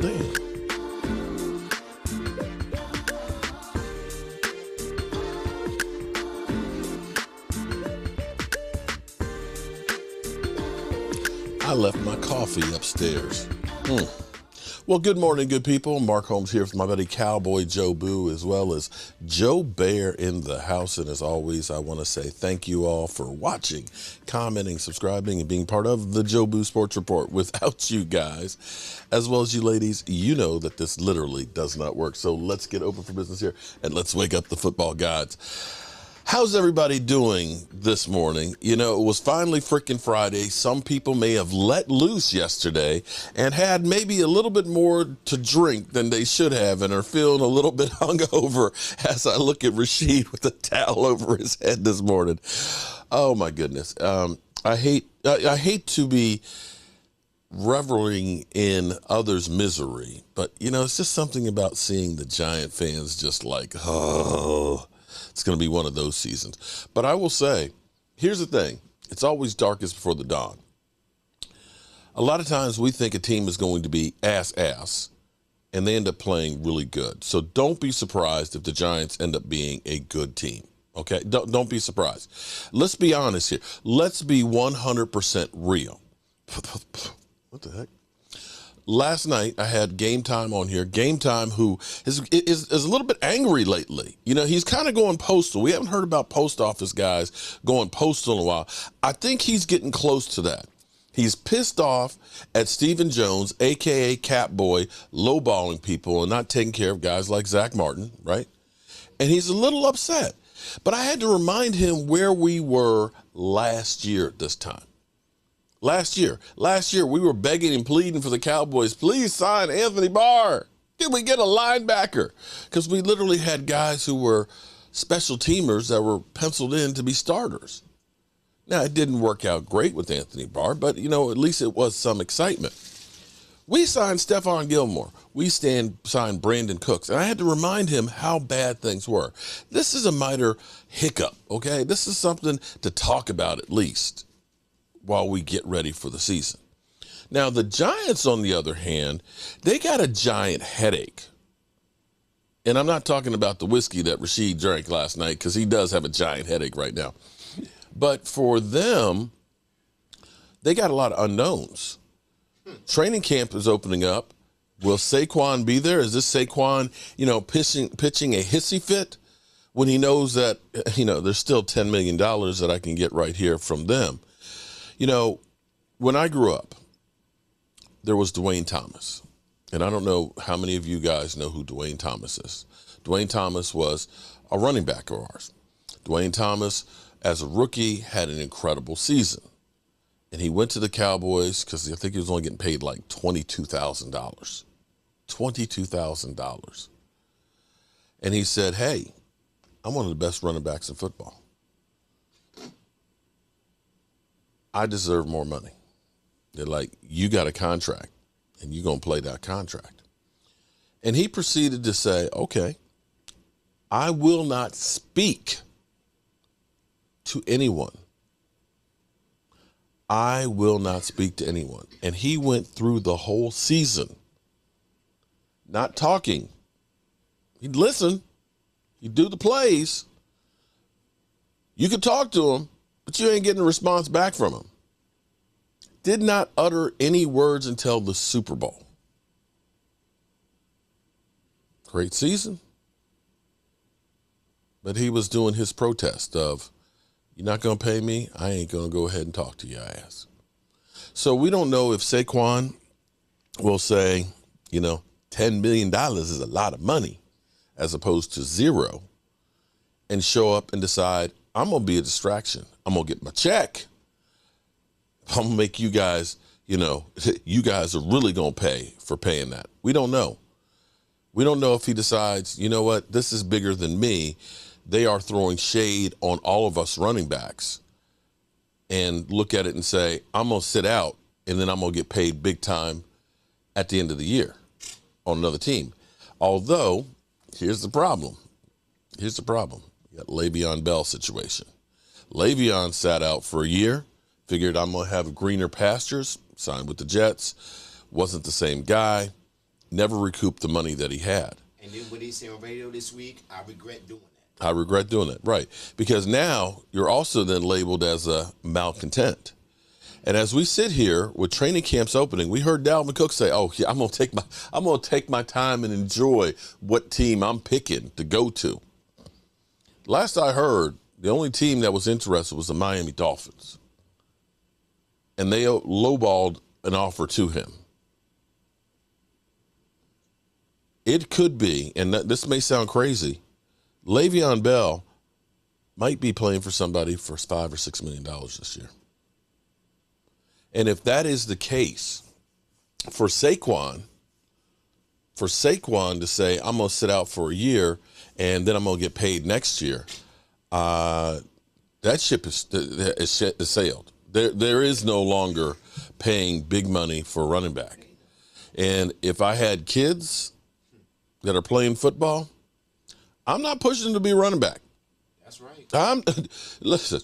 damn. I left my coffee upstairs. Well, good morning, good people. Mark Holmes here with my buddy Cowboy Joe Boo, as well as Joe Bear in the house. And as always, I want to say thank you all for watching, commenting, subscribing, and being part of the Joe Boo Sports Report. Without you guys, as well as you ladies, you know that this literally does not work. So let's get open for business here, and let's wake up the football gods. How's everybody doing this morning? You know, it was finally freaking Friday. Some people may have let loose yesterday and had maybe a little bit more to drink than they should have and are feeling a little bit hungover as I look at Rashid with a towel over his head this morning. Oh, my goodness. I hate to be reveling in others' misery, but, you know, it's just something about seeing the Giant fans just like, oh, it's going to be one of those seasons. But I will say, here's the thing. It's always darkest before the dawn. A lot of times we think a team is going to be ass, and they end up playing really good. So don't be surprised if the Giants end up being a good team. Okay? Don't be surprised. Let's be honest here. Let's be 100% real. What the heck? Last night, I had Game Time on here. Game Time, who is a little bit angry lately. You know, he's kind of going postal. We haven't heard about post office guys going postal in a while. I think he's getting close to that. He's pissed off at Stephen Jones, a.k.a. Catboy, lowballing people and not taking care of guys like Zach Martin, right? And he's a little upset. But I had to remind him where we were last year at this time. Last year, we were begging and pleading for the Cowboys, please sign Anthony Barr. Can we get a linebacker? Because we literally had guys who were special teamers that were penciled in to be starters. Now, it didn't work out great with Anthony Barr, but, you know, at least it was some excitement. We signed Stephon Gilmore. We signed Brandon Cooks. And I had to remind him how bad things were. This is a minor hiccup, okay? This is something to talk about at least while we get ready for the season. Now, the Giants, on the other hand, they got a giant headache. And I'm not talking about the whiskey that Rashid drank last night, because he does have a giant headache right now. But for them, they got a lot of unknowns. Training camp is opening up. Will Saquon be there? Is this Saquon, you know, pitching a hissy fit when he knows that, you know, there's still $10 million that I can get right here from them? You know, when I grew up, there was Dwayne Thomas. And I don't know how many of you guys know who Dwayne Thomas is. Dwayne Thomas was a running back of ours. Dwayne Thomas, as a rookie, had an incredible season. And he went to the Cowboys because I think he was only getting paid like $22,000. $22,000. And he said, hey, I'm one of the best running backs in football. I deserve more money. They're like, you got a contract, and you're going to play that contract. And he proceeded to say, okay, I will not speak to anyone. I will not speak to anyone. And he went through the whole season not talking. He'd listen. He'd do the plays. You could talk to him, but you ain't getting a response back from him. Did not utter any words until the Super Bowl. Great season. But he was doing his protest of, you're not going to pay me, I ain't going to go ahead and talk to your ass. So we don't know if Saquon will say, you know, $10 million is a lot of money as opposed to zero, and show up and decide, I'm going to be a distraction. I'm going to get my check. I'm going to make you guys, you know, you guys are really going to pay for paying that. We don't know. We don't know if he decides, you know what, this is bigger than me. They are throwing shade on all of us running backs, and look at it and say, I'm going to sit out, and then I'm going to get paid big time at the end of the year on another team. Although, here's the problem. Here's the problem. You got Le'Veon Bell situation. Le'Veon sat out for a year, figured I'm going to have greener pastures, signed with the Jets, wasn't the same guy. never recouped the money that he had. And then what he said on radio this week, I regret doing that. I regret doing it, right. Because now you're also then labeled as a malcontent. And as we sit here with training camps opening, we heard Dalvin Cook say, "Oh, yeah, I'm gonna take my time and enjoy what team I'm picking to go to." Last I heard, the only team that was interested was the Miami Dolphins. And they lowballed an offer to him. It could be, and this may sound crazy, Le'Veon Bell might be playing for somebody for $5 or $6 million this year. And if that is the case, for Saquon to say, "I'm going to sit out for a year and then I'm going to get paid next year," that ship is sailed. There is no longer paying big money for a running back. And if I had kids that are playing football, I'm not pushing them to be a running back. That's right. Listen,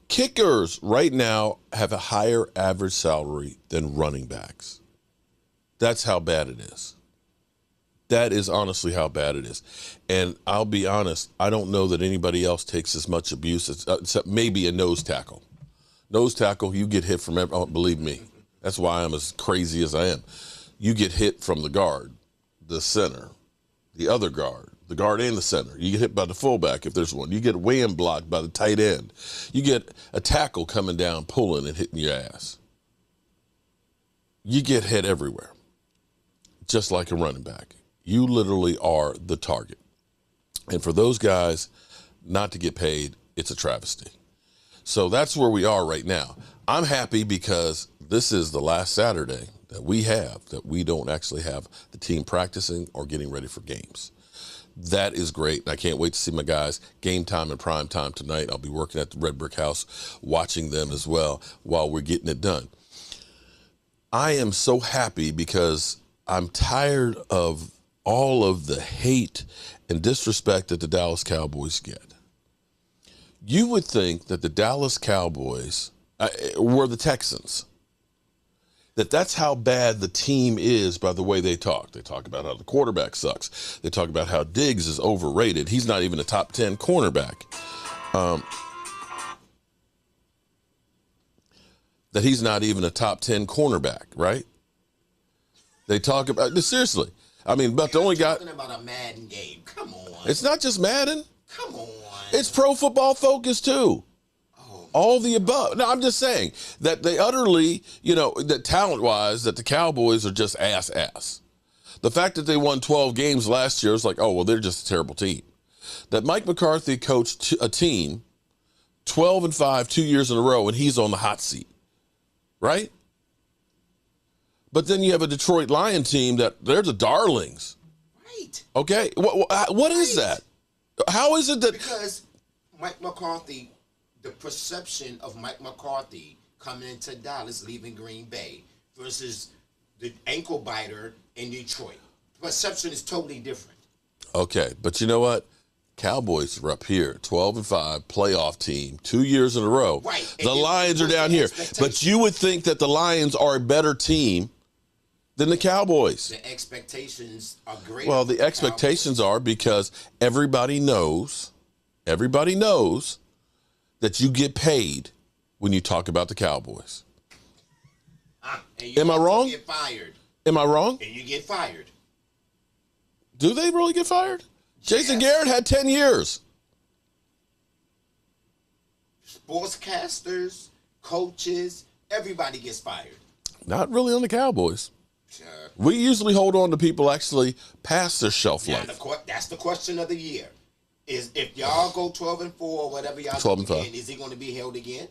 kickers right now have a higher average salary than running backs. That's how bad it is. That is honestly how bad it is. And I'll be honest, I don't know that anybody else takes as much abuse except maybe a nose tackle. Nose tackle, you get hit from believe me. That's why I'm as crazy as I am. You get hit from the guard, the center, the other guard, the guard and the center. You get hit by the fullback if there's one. You get wham blocked by the tight end. You get a tackle coming down, pulling and hitting your ass. You get hit everywhere, just like a running back. You literally are the target. And for those guys not to get paid, it's a travesty. So that's where we are right now. I'm happy because this is the last Saturday that we don't actually have the team practicing or getting ready for games. That is great. I can't wait to see my guys game time and prime time tonight. I'll be working at the Red Brick House, watching them as well while we're getting it done. I am so happy because I'm tired of all of the hate and disrespect that the Dallas Cowboys get. You would think that the Dallas Cowboys were the Texans. That's how bad the team is by the way they talk. They talk about how the quarterback sucks. They talk about how Diggs is overrated. He's not even a top 10 cornerback. That he's not even a top 10 cornerback, right? They talk about this seriously. I mean, but the only guy. Talking about a Madden game. Come on. It's not just Madden. Come on. It's Pro Football Focus too. All the above. No, I'm just saying that they utterly, that talent-wise, that the Cowboys are just ass. The fact that they won 12 games last year is like, oh, well, they're just a terrible team. That Mike McCarthy coached a team 12-5 2 years in a row, and he's on the hot seat, right? But then you have a Detroit Lion team that they're the darlings. Right. Okay. What is that? How is it that? Because Mike McCarthy, the perception of Mike McCarthy coming into Dallas, leaving Green Bay, versus the ankle biter in Detroit. Perception is totally different. Okay, but you know what? Cowboys are up here, 12-5, playoff team, 2 years in a row. Right. The Lions are down here. But you would think that the Lions are a better team than the Cowboys. The expectations are great. Well, the expectations are because everybody knows that you get paid when you talk about the Cowboys. Am I wrong? Get fired. Am I wrong? And you get fired. Do they really get fired? Jason Garrett had 10 years. Sportscasters, coaches, everybody gets fired. Not really on the Cowboys. We usually hold on to people actually past their shelf life. That's the question of the year. Is if y'all go 12-4 or whatever y'all 12-5. do again, is he going to be held again?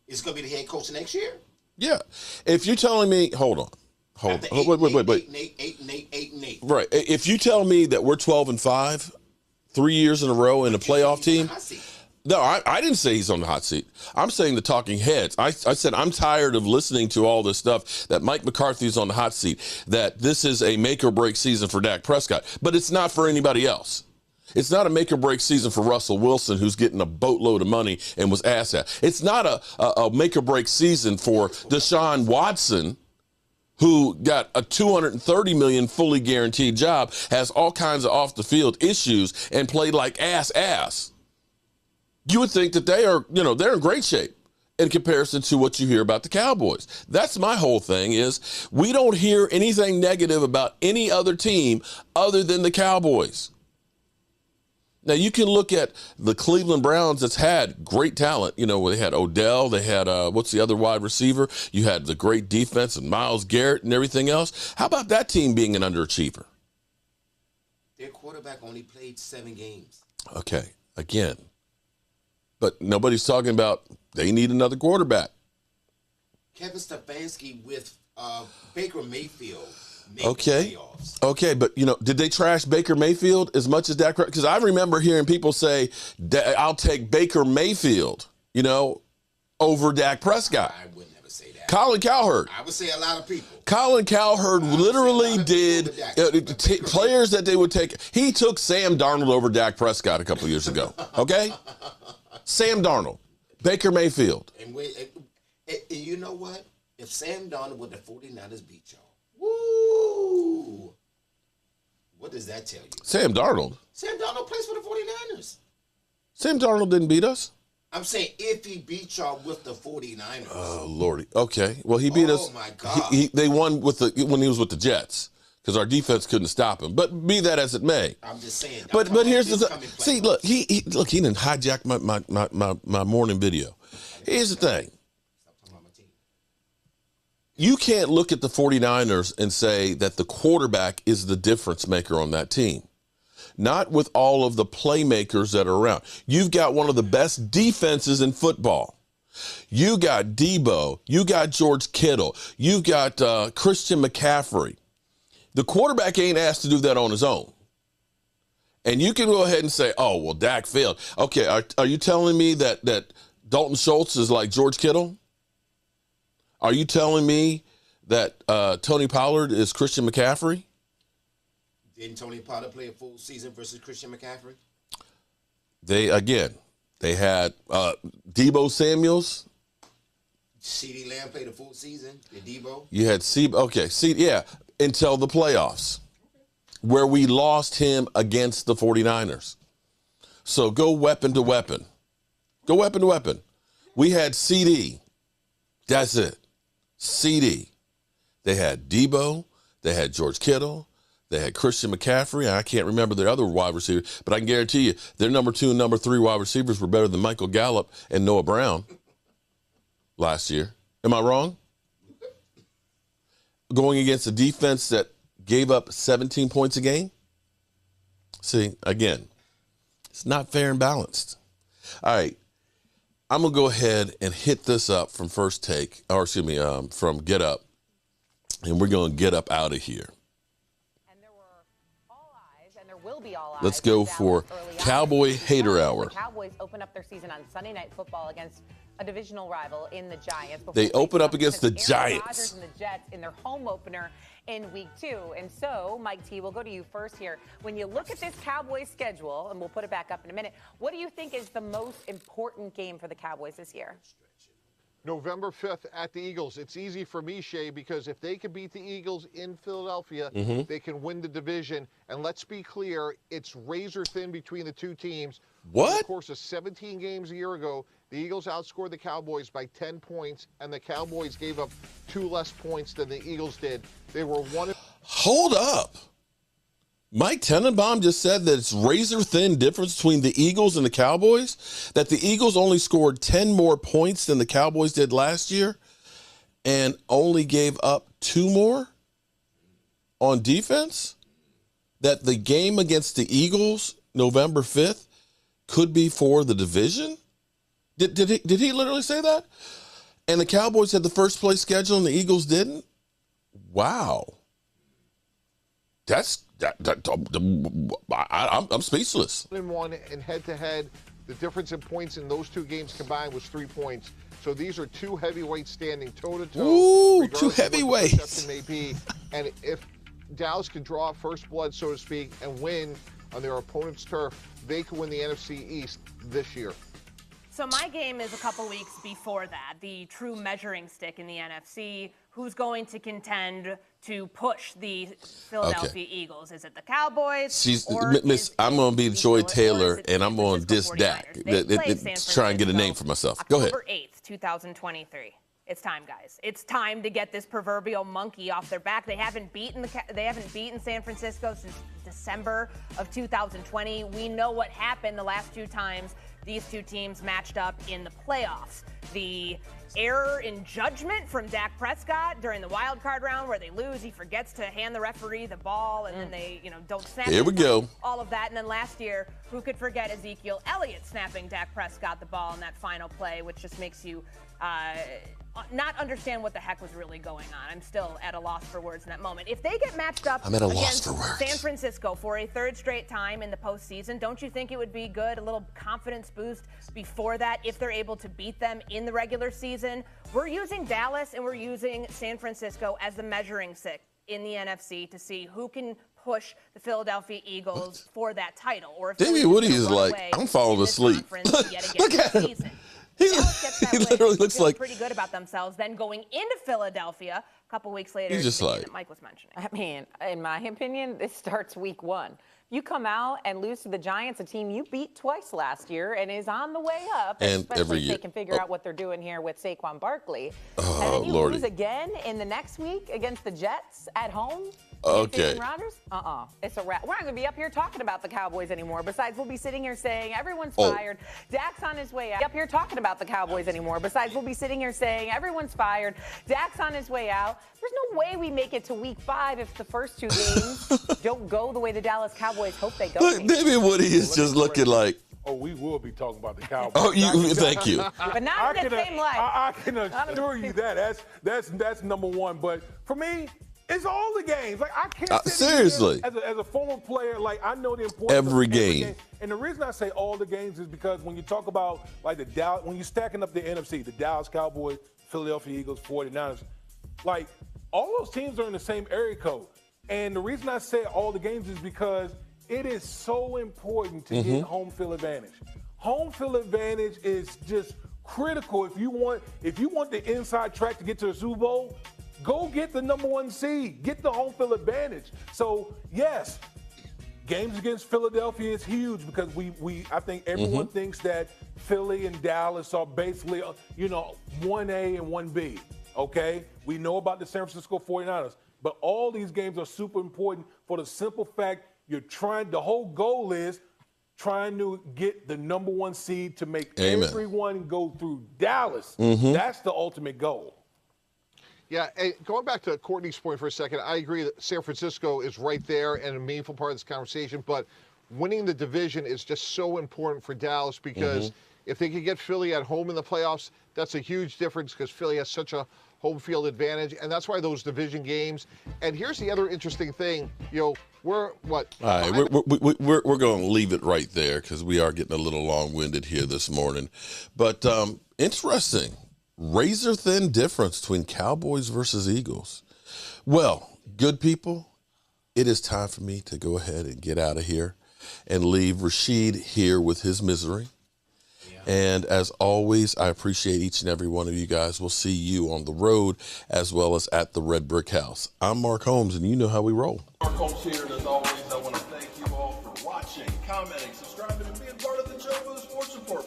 Is he going to be the head coach next year? Yeah. If you're telling me, hold on. Wait. 8-8. Right. If you tell me that we're 12-5, 3 years in a row in a playoff team. No, I didn't say he's on the hot seat. I'm saying the talking heads. I said I'm tired of listening to all this stuff that Mike McCarthy's on the hot seat, that this is a make or break season for Dak Prescott, but it's not for anybody else. It's not a make or break season for Russell Wilson, who's getting a boatload of money and was asked at. It's not a make or break season for Deshaun Watson, who got a $230 million fully guaranteed job, has all kinds of off the field issues and played like ass. You would think that they are, they're in great shape in comparison to what you hear about the Cowboys. That's my whole thing is we don't hear anything negative about any other team other than the Cowboys. Now, you can look at the Cleveland Browns that's had great talent. They had Odell. They had, what's the other wide receiver? You had the great defense and Myles Garrett and everything else. How about that team being an underachiever? Their quarterback only played 7 games. Okay, again. But nobody's talking about they need another quarterback. Kevin Stefanski with Baker Mayfield made okay. the playoffs. Okay, but, did they trash Baker Mayfield as much as Dak? Because I remember hearing people say, I'll take Baker Mayfield, over Dak Prescott. I would never say that. Colin Cowherd. I would say a lot of people. Colin Cowherd literally did players that they would take. He took Sam Darnold over Dak Prescott a couple years ago, okay? Sam Darnold, Baker Mayfield. And you know what? If Sam Darnold with the 49ers beat y'all, woo! What does that tell you? Sam Darnold? Sam Darnold plays for the 49ers. Sam Darnold didn't beat us? I'm saying if he beat y'all with the 49ers. Oh, Lordy. Okay. Well, he beat us. Oh, my God. They won when he was with the Jets because our defense couldn't stop him. But be that as it may. I'm just saying. But here's the thing. See, look, he didn't hijack my morning video. Here's the thing. You can't look at the 49ers and say that the quarterback is the difference maker on that team. Not with all of the playmakers that are around. You've got one of the best defenses in football. You got Debo. You got George Kittle. You've got Christian McCaffrey. The quarterback ain't asked to do that on his own. And you can go ahead and say, oh, well, Dak failed. Okay, are you telling me that Dalton Schultz is like George Kittle? Are you telling me that Tony Pollard is Christian McCaffrey? Didn't Tony Pollard play a full season versus Christian McCaffrey? They had Debo Samuels. CeeDee Lamb played a full season. Did Debo? You had until the playoffs, where we lost him against the 49ers. So go weapon to weapon. Go weapon to weapon. We had CD. That's it. CD. They had Debo. They had George Kittle. They had Christian McCaffrey. I can't remember their other wide receiver, but I can guarantee you their number 2 and number 3 wide receivers were better than Michael Gallup and Noah Brown last year. Am I wrong? Going against a defense that gave up 17 points a game? See, again, it's not fair and balanced. All right. I'm going to go ahead and hit this up from First Take, from Get Up, and we're going to get up out of here. Will be all eyes. Let's go for Cowboy Hater Hour. The Cowboys open up their season on Sunday Night Football against a divisional rival in the Giants. They open up against the Giants. Aaron Rodgers and the Jets in their home opener in Week 2. And so, Mike T, we'll go to you first here. When you look at this Cowboys schedule, and we'll put it back up in a minute, what do you think is the most important game for the Cowboys this year? November 5th at the Eagles. It's easy for me, Shay, because if they can beat the Eagles in Philadelphia, they can win the division. And let's be clear, it's razor thin between the two teams. What? Over the course of 17 games a year ago, the Eagles outscored the Cowboys by 10 points, and the Cowboys gave up 2 less points than the Eagles did. They were one. Hold up. Mike Tenenbaum just said that it's razor-thin difference between the Eagles and the Cowboys, that the Eagles only scored 10 more points than the Cowboys did last year and only gave up 2 more on defense, that the game against the Eagles November 5th could be for the division? Did he literally say that? And the Cowboys had the first place schedule and the Eagles didn't? Wow. I'm speechless. 1-1 in head-to-head. The difference in points in those 2 games combined was 3 points. So these are 2 heavyweights standing toe-to-toe. Ooh, 2 heavyweights. What the perception may be. And if Dallas can draw first blood, so to speak, and win on their opponent's turf, they can win the NFC East this year. So my game is a couple weeks before that, the true measuring stick in the NFC. Who's going to contend to push the Philadelphia Eagles? Is it the Cowboys? I'm going to be Joy Taylor, and I'm going to diss Dak. Try and get a name for myself. Go ahead. October 8th, 2023. It's time, guys. It's time to get this proverbial monkey off their back. They haven't beaten San Francisco since December of 2020. We know what happened the last two times these two teams matched up in the playoffs. The error in judgment from Dak Prescott during the wild card round where they lose. He forgets to hand the referee the ball, and then they, don't snap. Here we go. All of that. And then last year, who could forget Ezekiel Elliott snapping Dak Prescott the ball in that final play, which just makes you not understand what the heck was really going on. I'm still at a loss for words in that moment. If they get matched up against San Francisco for a third straight time in the postseason, don't you think it would be good, a little confidence boost before that, if they're able to beat them in the regular season? We're using Dallas and we're using San Francisco as the measuring stick in the NFC to see who can push the Philadelphia Eagles for that title. Or if Damian Woody is like, I'm falling asleep. Look at him. He literally looks like pretty good about themselves. Then going into Philadelphia a couple weeks later, he's just like that Mike was mentioning. I mean, in my opinion, this starts week 1. You come out and lose to the Giants, a team you beat twice last year and is on the way up, and especially every if year they can figure out what they're doing here with Saquon Barkley. Oh, and then you Lordy. lose again in the next week against the Jets at home. Okay. Rodgers? It's a wrap. We're not going to be up here talking about the Cowboys anymore. Besides, we'll be sitting here saying everyone's fired. Dak's on his way out. Up here talking about the Cowboys anymore. Besides, we'll be sitting here saying everyone's fired. Dak's on his way out. There's no way we make it to week 5 if the first 2 games don't go the way the Dallas Cowboys hope they go. Look, David Woody is just looking like. Oh, we will be talking about the Cowboys. Oh, thank you. But not in the same light. I can assure you that. That's number one. But for me, it's all the games. Like, I can't seriously. As a former player, like, I know the importance every of game. And the reason I say all the games is because when you talk about, like, the Dallas, when you're stacking up the NFC, the Dallas Cowboys, Philadelphia Eagles, 49ers, like, all those teams are in the same area code. And the reason I say all the games is because it is so important to get home field advantage. Home field advantage is just critical. If you want the inside track to get to the Super Bowl, go get the number 1 seed. Get the home field advantage. So, yes, games against Philadelphia is huge because I think everyone thinks that Philly and Dallas are basically, 1A and 1B, okay? We know about the San Francisco 49ers, but all these games are super important for the simple fact the whole goal is trying to get the number 1 seed to make everyone go through Dallas. That's the ultimate goal. Yeah, and going back to Courtney's point for a second, I agree that San Francisco is right there and a meaningful part of this conversation, but winning the division is just so important for Dallas because if they can get Philly at home in the playoffs, that's a huge difference because Philly has such a home field advantage, and that's why those division games. And here's the other interesting thing, we're what? All right, we're going to leave it right there because we are getting a little long-winded here this morning. But interesting. Razor-thin difference between Cowboys versus Eagles. Well, good people, it is time for me to go ahead and get out of here and leave Rashid here with his misery. Yeah. And as always, I appreciate each and every one of you guys. We'll see you on the road as well as at the Red Brick House. I'm Mark Holmes, and you know how we roll. Mark Holmes here, and as always, I want to thank you all for watching, commenting, subscribing, and being part of the show for the sports report.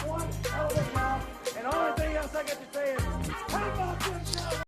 One hell of a job, and the only thing else I got to say is, have fun!